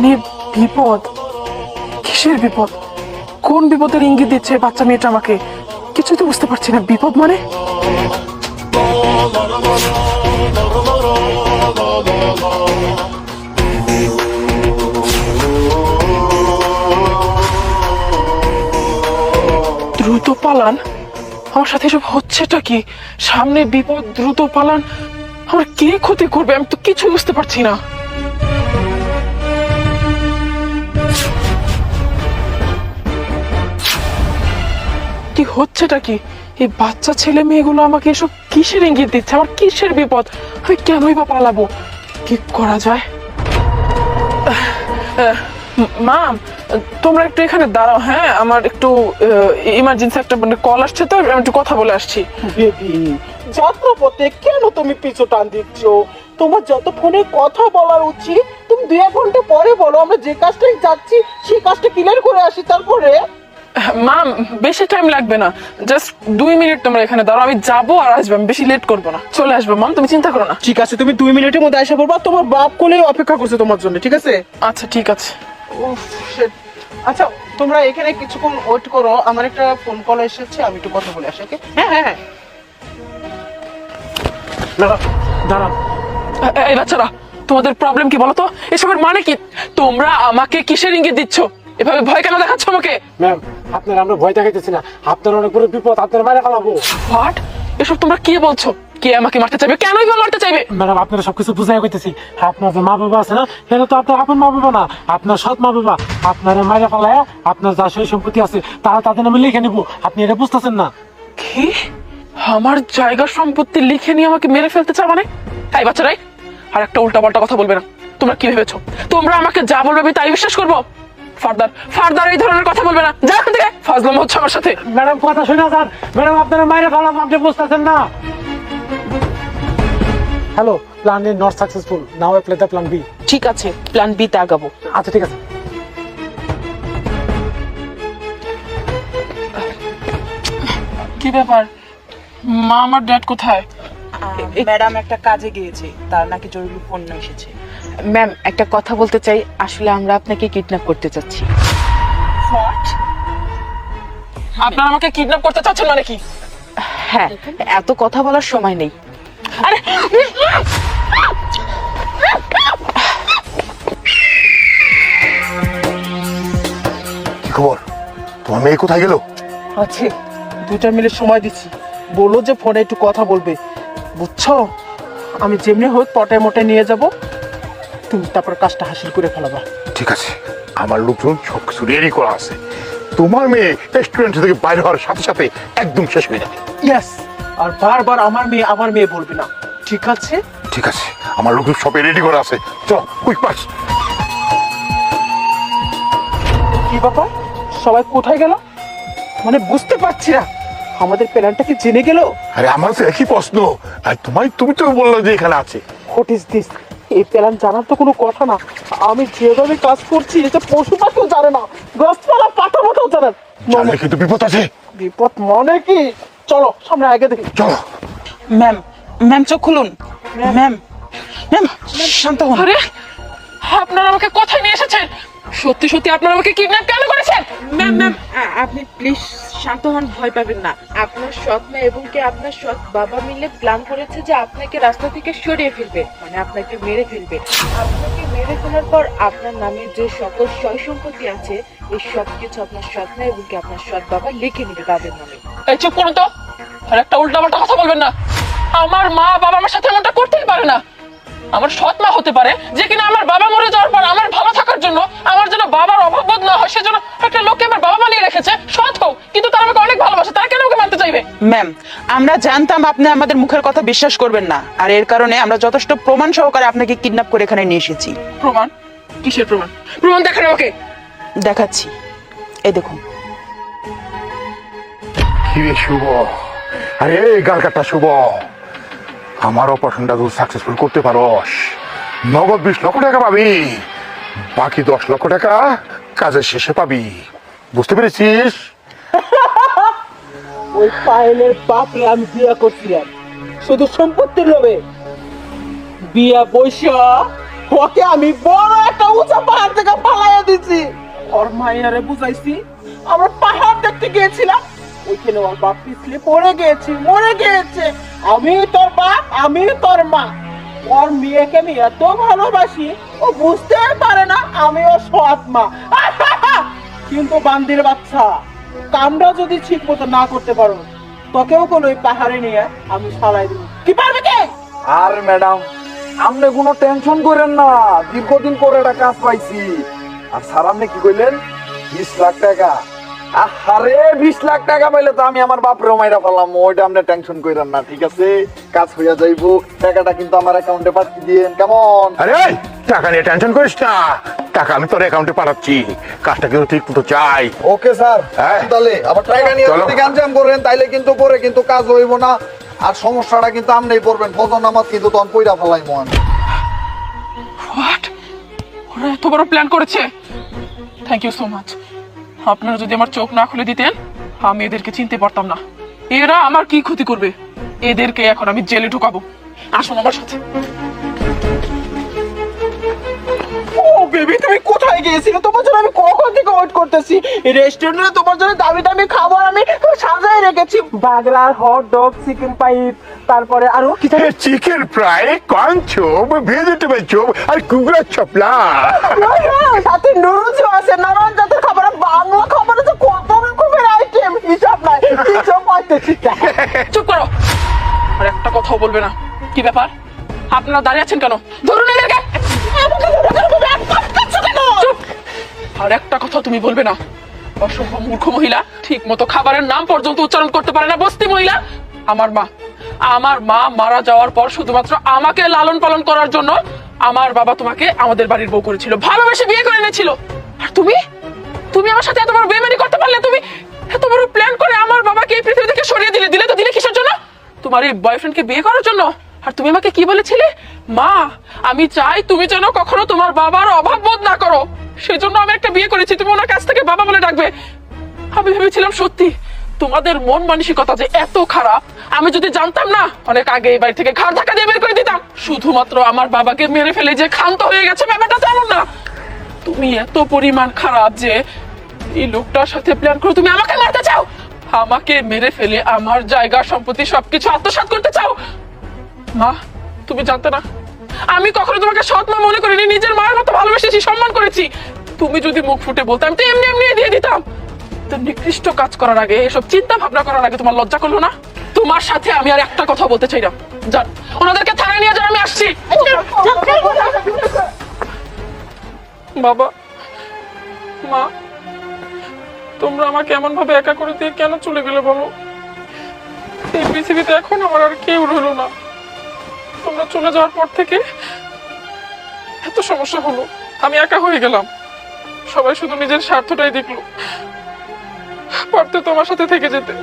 সামনে বিপদ। কিসের বিপদ? কোন বিপদের ইঙ্গিত দিচ্ছে বাচ্চা মেয়েটা আমাকে? কিছুই তো বুঝতে পারছি না। বিপদ মানে? দ্রুত পালান? আমার সাথে এসব হচ্ছেটা কি? সামনে বিপদ, দ্রুত পালান। আমার কে ক্ষতি করবে আমি তো কিছু বুঝতে পারছি না। কি হচ্ছেটা কি? এই বাচ্চা ছেলে মেয়েগুলো আমাকে এসব কিসের ইঙ্গিত দিচ্ছে? আমার কিসের বিপদ? আমি কেনই বা পালাবো? কি করা যায়? মা, তোমরা একটু এখানে দাঁড়াও। হ্যাঁ, আমার একটু ইমার্জেন্সি একটা কল আসছে, তো আমি একটু কথা বলে আসছি। বেবি, যাত্রাপথে কেন তুমি পিছু টান দিচ্ছ? তোমার যত ফোনে কথা বলার উচিত তুমি 2-1 ঘন্টা পরে বলো। আমরা যে কাজটাই যাচ্ছি সেই কাজটা ক্লিয়ার করে আসি, তারপরে। মা, বেশি টাইম লাগবে না, জাস্ট 2 মিনিট তোমরা এখানে দাঁড়াও। আমি যাবো আর আসবো, আমি বেশি লেট করবো না। চলে আসবো মাম, তুমি চিন্তা করো না। ঠিক আছে, তুমি 2 মিনিটের মধ্যে আসা পড়বা। তোমার বাপ কোলে অপেক্ষা করছে তোমার জন্য, ঠিক আছে? আচ্ছা ঠিক আছে। উফ, shit. আচ্ছা, তোমরা এখানে কিছুক্ষণ ওয়েট করো, আমার একটা ফোন কল এসেছে, আমি একটু কথা বলে আসি। ওকে? হ্যাঁ হ্যাঁ হ্যাঁ। দাঁড়াও। এই বাচ্চারা, তোমাদের প্রবলেম কি বলো তো? এসবের মানে কি? তোমরা আমাকে কিসের ইঙ্গিত দিচ্ছ? এভাবে ভয় কেন দেখাচ্ছ আমাকে? ম্যাম, আপনার আমরা ভয় দেখাইতেছি না, আপনার অনেক বড় বিপদ, আপনার মারা ফেলাবো। হোয়াট? এসব তোমরা কি বলছো? কে আমাকে মারতে চাইবে? কেনই বা মারতে চাইবে? ম্যাডাম, আপনারা সবকিছু বুঝাই কইতেছি। আপনার যে মা বাবা আছে না, এটা তো আপনার আপন মা বাবা না, আপনার সৎ মা বাবা। আপনার মায়েরা ফেলায় আপনার যা সই সম্পত্তি আছে তারা তাদের নামে লিখে নিব। আপনি এটা বুঝতেছেন না? কি? আমার জায়গা সম্পত্তি লিখে নিয়ে আমাকে মেরে ফেলতে চাও মানে? এই বাচ্চারাই, আর একটা উল্টাপাল্টা কথা বলবে না। তোমরা কি ভেবেছো তোমরা আমাকে যা বলবে আমি তাই বিশ্বাস করবো? ফার্দার ফার্দার এই ধরনের কথা বলবে না। যা এখান থেকে, ফাজলাম হচ্ছে আমার সাথে। ম্যাডাম, কথা শুনে যান। ম্যাডাম, আপনারা মায়েরা ফেলাবো, আপনি বুঝতেছেন না? Hello, plan A not successful, now apply the plan B. ঠিক আছে, প্ল্যান বি তে আগাবো। আচ্ছা ঠিক আছে। কি ব্যাপার? মা, আমার ড্যাড কোথায়? ম্যাডাম একটা কাজে গিয়েছে, তার নাকি জরুরি ফোন এসেছে। ম্যাম, একটা কথা বলতে চাই। আসলে আমরা আপনাকে কিডন্যাপ করতে চাচ্ছি। হোয়াট? আপনারা আমাকে কিডন্যাপ করতে চাচ্ছেন মানে কি? হ্যাঁ, এত কথা বলার সময় নেই। আরে কি খবর? তোমার মেয়ে কোথায় গেল? আছে, 2টা মিনিট সময় দিচ্ছি। বলো যে ফোনে একটু কথা বলবে, বুঝছো? আমি যেমনি হোক পটে মোটে নিয়ে যাব, তুমি তারপর কাজটা হাসিল করে ফেলাবা। ঠিক আছে, আমার লোকজন সবকিছু রেডি করা আছে। তোমার মেয়ে রেস্টুরেন্ট থেকে বাইরে হওয়ার সাথে সাথে একদম শেষ হয়ে যাবে। ইয়েস, আর বারবার আমার মেয়ে বলবে না, ঠিক আছে? ঠিক আছে, আমার লোকজন সবে রেডি করা আছে। চল, কুইক পাস। কি ব্যাপার, সবাই কোথায় গেল? মানে বুঝতে পারছি না, আমাদের প্ল্যানটা কি জেনে গেল? আরে আমার তো একই প্রশ্ন। আর তুমি তো বললো যে এখানে আছে। What is this? এই প্ল্যান জানার তো কোনো কথা না। আমি যেভাবে কাজ করছি এটা পশু পাখিও জানে না, গাছপালা পাতা পাতাও জানে না। জানলে কিন্তু বিপদ আছে। বিপদ মানে কি? চলো সামনে আগে দেখি। চলো। ম্যাম, ম্যাম চোখ খুলুন। ম্যাম, ম্যাম শান্ত হন। আরে, আপনারা আমাকে কোথায় নিয়ে এসেছেন? সত্যি সত্যি আপনারা আমাকে কিডন্যাপ কেন করেছেন? ম্যাম ম্যাম, আপনি প্লিজ শান্ত হন, ভয় পাবেন না। আপনার সৎ মা এবং কি আপনার সৎ বাবা মিলে প্ল্যান করেছে যে আপনাকে রাস্তা থেকে সরিয়ে ফেলবে, মানে আপনাকে মেরে ফেলবে। আপনাকে মেরে ফেলার পর আপনার নামে যে সকল সয় সম্পত্তি আছে এই সব কিছু আপনার সৎ মা এবং কি আপনার সৎ বাবা লিখে নেবে তাদের নামে। এই চুপ করুন তো, আর একটা উল্টাপাল্টা কথা বলবেন না। আমার মা বাবা আমার সাথে এমনটা করতেই পারে না। আমার সৎ মা হতে পারে যে কিনা আমার বাবা মরে যাওয়ার পর আমার ভালো থাকার জন্য, আমার যেন বাবার অভাব বোধ না হয় সেজন্য একটা লোককে আমার বাবা বানিয়ে রেখেছে। সৎ হোক, কিন্তু তারা আমাকে অনেক ভালোবাসে, তারা কেন আমাকে মারতে চাইবে? ম্যাম, আমরা জানতাম আপনি আমাদের মুখের কথা বিশ্বাস করবেন না, আর এর কারণে আমরা যথেষ্ট প্রমাণ সহকারে আপনাকে কিডন্যাপ করে এখানে নিয়ে এসেছি। প্রমাণ? কিসের প্রমাণ? প্রমাণ দেখান আমাকে। দেখাচ্ছি, এই দেখুন। কি রে শুভ? আরে গাল কাটা শুভ, আমার অপারেশনটা তুই সাকসেসফুল করতে পারস, নগদ 20 লক্ষ টাকা পাবি। বাকি 10 লক্ষ টাকা কাজের শেষে পাবি। বুঝতে পেরেছিস? ওই পায়েলের বাপরে আমি বিয়া করছিলাম শুধু সম্পত্তির লোভে। বিয়া বৈশা ওকে আমি বড় একটা উঁচা পাহাড় থেকে পালাইয়া দিছি। ওর মাইয়ারে বুঝাইছি আমরা পাহাড় দেখতে গিয়েছিলাম, ওইখানে ওর বাপ পিছলে পড়ে গিয়েছে, মরে গিয়েছে। আমি তোর বাপ, আমি তোর মা। ওর মেয়েকে আমি এত ভালোবাসি, ও বুঝতে পারে না আমি ওর সৎ মা। কিন্তু বান্দির বাচ্চা, কামটা যদি ঠিক মতো না করতে পারো, তোকেও কোনো ওই পাহাড়ে নিয়ে আমি সালাই দিব। কি পারবে কে? আর ম্যাডাম আপনি কোনো টেনশন করেন না, দীর্ঘদিন পরে একটা কাজ পাইছি। আর স্যার আপনি কি কইলেন 20 লাখ টাকা? আরে 20 লাখ টাকা পাইলে তো আমি আমার বাপরে মাইরা ফেলাম, ওইটা আপনি টেনশন করেন না, ঠিক আছে? কাজ হইয়া যাইবো, টাকাটা কিন্তু আমার অ্যাকাউন্টে পাঠিয়ে দিয়েন, কেমন? আরে টাকা নিয়ে টেনশন করিস না, টাকা আমি তোর অ্যাকাউন্টে পাঠাচ্ছি, কাজটা কিন্তু ঠিক মতো চাই। ওকে স্যার, হ্যাঁ। তাহলে আবার টাকা নিয়ে চলো। যদি গাঞ্জাম করেন তাইলে কিন্তু পরে কিন্তু কাজ হইব না। আর সমস্যাটা কিন্তু আপনিই পড়বেন, ফজর নামাজ কিন্তু তখন কইরা ফেলাই মন। হোয়াট, ওরা এত বড় প্ল্যান করেছে। Thank you so much. আপনারা যদি আমার চোখ না খুলে দিতেন, আমি এদেরকে চিনতে পারতাম না। এরা আমার কি ক্ষতি করবে, এদেরকে এখন আমি জেলে ঢুকাবো। আসুন আমার সাথে। ও বেবি, তুমি কোথায় গিয়েছিলে? তোমার জন্য আমি কখন থেকে ওয়েট করতেছি। এই রেস্টুরেন্টে তোমার জন্য দামি দামি খাবার আমি সাজায় রেখেছি। বার্গার, হট ডগ, চিকেন পাইপ, তারপরে আরো কি থাকে? Chicken fry, corn chop, vegetable chop আর কুগড়া চপলা। সাথে নুডলসও আছে, নানান জাতের খাবার। বাংলা খাবারে তো কত রকমের আইটেম, হিসাব নাই। হিসাব পাইতেছি না। চুপ করো, আর একটা কথাও বলবে না। কি ব্যাপার, আপনারা দাঁড়িয়ে আছেন কেন? ধরুন এদেরকে। চুপ। আর একটা কথা তুমি বলবে না। অসভ্য মূর্খ মহিলা, ঠিক মতো খাবারের নাম পর্যন্ত উচ্চারণ করতে পারে না। বস্তি মহিলা। আমার মা মারা যাওয়ার পর শুধুমাত্র আমাকে লালন পালন করার জন্য আমার বাবা তোমাকে আমাদের বাড়ির বউ করেছিল, ভালোবেসে বিয়ে করে এনেছিল। আর তুমি আমার সাথে এত বড় বেইমানি করতে পারলে? তুমি এত বড় প্ল্যান করে আমার বাবাকে এই পৃথিবী থেকে সরিয়ে দিলে তো দিলে কিসের জন্য? তোমার এই বয়ফ্রেন্ডকে বিয়ে করার জন্য। আর তুমি আমাকে কি বলেছিলে? মা, আমি চাই তুমি যেন কখনো তোমার বাবার অভাব বোধ না করো, সেজন্য আমি একটা বিয়ে করেছি। তুমি ওনার কাছ থেকে বাবা বলে ডাকবে। আমি ভেবেছিলাম সত্যি তোমাদের মন মানসিকতা যে এত খারাপ। আমি যদি জানতাম না, অনেক আগে এই বাড়ি থেকে ঘাড় ধাক্কা দিয়ে বের করে দিতাম। শুধুমাত্র আমার বাবাকে মেরে ফেলে যে ক্ষান্ত হয়ে গেছে, ব্যাপারটা তেমন না। তুমি এত পরিমাণ খারাপ যে এই লোকটার সাথে প্ল্যান করে তুমি আমাকে মারতে চাও, আমাকে মেরে ফেলে আমার জায়গা সম্পত্তি সবকিছু আত্মসাৎ করতে চাও। মা, তুমি জানতে না, আমি কখনো তোমাকে সৎ মা মনে করিনি, নিজের মায়ের মতো ভালোবেসেছি, সম্মান করেছি। তুমি যদি মুখ ফুটে বলতাম তো এমনি এমনি দিয়ে দিতাম। তো নিকৃষ্ট কাজ করার আগে, এসব চিন্তা ভাবনা করার আগে তোমার লজ্জা করলো না? তোমার সাথে আমি আর একটা কথা বলতে চাই না। যান, ওনাদেরকে থানায় নিয়ে যান, আমি আসছি। বাবা, মা, তোমরা আমাকে এমন ভাবে একা করে দিয়ে কেন চলে গেলে বলো? এই পৃথিবীতে এখন আমার আর কেউ রইলো না। তোমরা চলে যাওয়ার পর থেকে এত সমস্যা হলো, আমি একা হয়ে গেলাম। সবাই শুধু নিজের স্বার্থটাই দেখলো, পারতে তোমার সাথে থেকে যেতে।